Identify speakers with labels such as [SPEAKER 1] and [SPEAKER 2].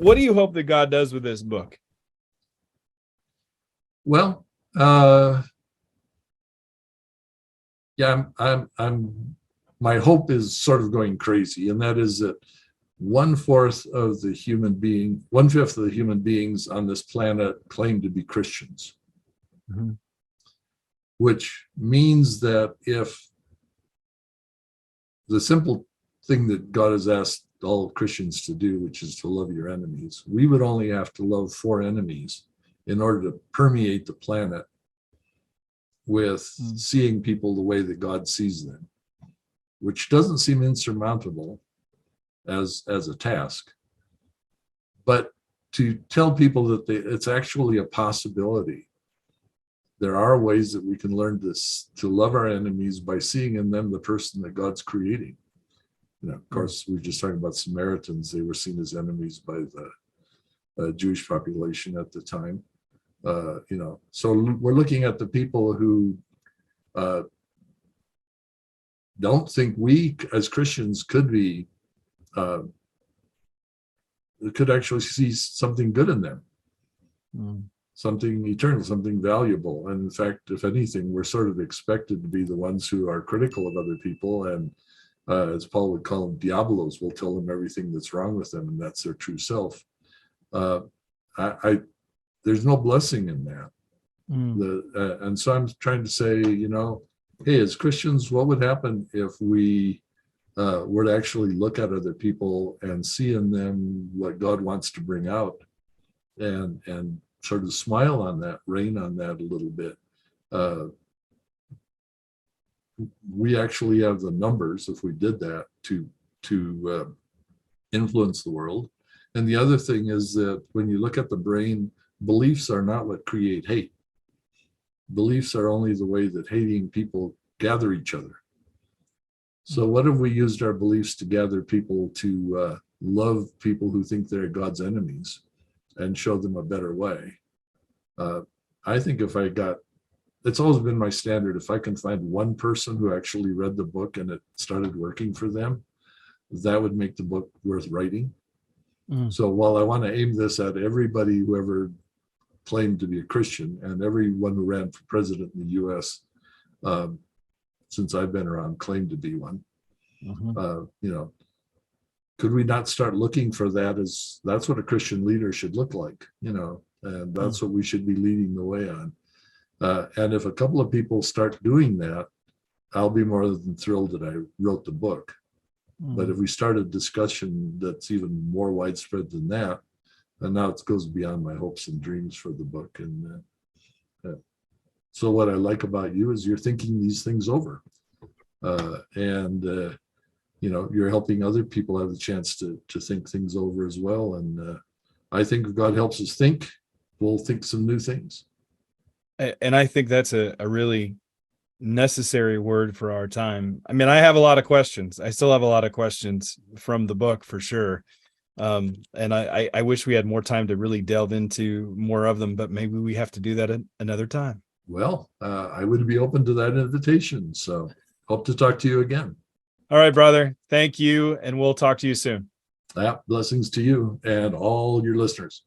[SPEAKER 1] what do you hope that God does with this book?
[SPEAKER 2] Well, yeah, I'm my hope is sort of going crazy, and that is that 1/5 of the human being, 1/5 of the human beings on this planet claim to be Christians,
[SPEAKER 1] Mm-hmm.
[SPEAKER 2] which means that if the simple thing that God has asked all Christians to do, which is to love your enemies, we would only have to love 4 enemies in order to permeate the planet with seeing people the way that God sees them, which doesn't seem insurmountable as a task. But to tell people that it's actually a possibility. There are ways that we can learn this, to love our enemies by seeing in them the person that God's creating. You know, of course, we were just talking about Samaritans. They were seen as enemies by the Jewish population at the time. You know, so we're looking at the people who don't think we as Christians could be, could actually see something good in them, something eternal, something valuable. And in fact, if anything, we're sort of expected to be the ones who are critical of other people. And as Paul would call them, diabolos, will tell them everything that's wrong with them, and that's their true self. There's no blessing in that. And so I'm trying to say, you know, hey, as Christians, what would happen if we were to actually look at other people and see in them what God wants to bring out, and sort of smile on that, rain on that a little bit. We actually have the numbers, if we did that, to influence the world. And the other thing is that when you look at the brain, beliefs are not what create hate. Beliefs are only the way that hating people gather each other. So what if we used our beliefs to gather people to love people who think they're God's enemies and show them a better way? I think it's always been my standard, if I can find one person who actually read the book and it started working for them, that would make the book worth writing. So while I want to aim this at everybody who ever claimed to be a Christian and everyone who ran for president in the US, since I've been around, claimed to be one. You know, could we not start looking for that? As that's what a Christian leader should look like, you know, and that's what we should be leading the way on. And if a couple of people start doing that, I'll be more than thrilled that I wrote the book. But if we start a discussion that's even more widespread than that, and now it goes beyond my hopes and dreams for the book. And so what I like about you is you're thinking these things over. You know, you're helping other people have the chance to think things over as well. And I think if God helps us think, we'll think some new things.
[SPEAKER 1] And I think that's a really necessary word for our time. I mean, I have a lot of questions. I still have a lot of questions from the book, for sure. And I wish we had more time to really delve into more of them, but maybe we have to do that at another time.
[SPEAKER 2] Well, I would be open to that invitation. So hope to talk to you again.
[SPEAKER 1] All right, brother. Thank you. And we'll talk to you soon.
[SPEAKER 2] Blessings to you and all your listeners.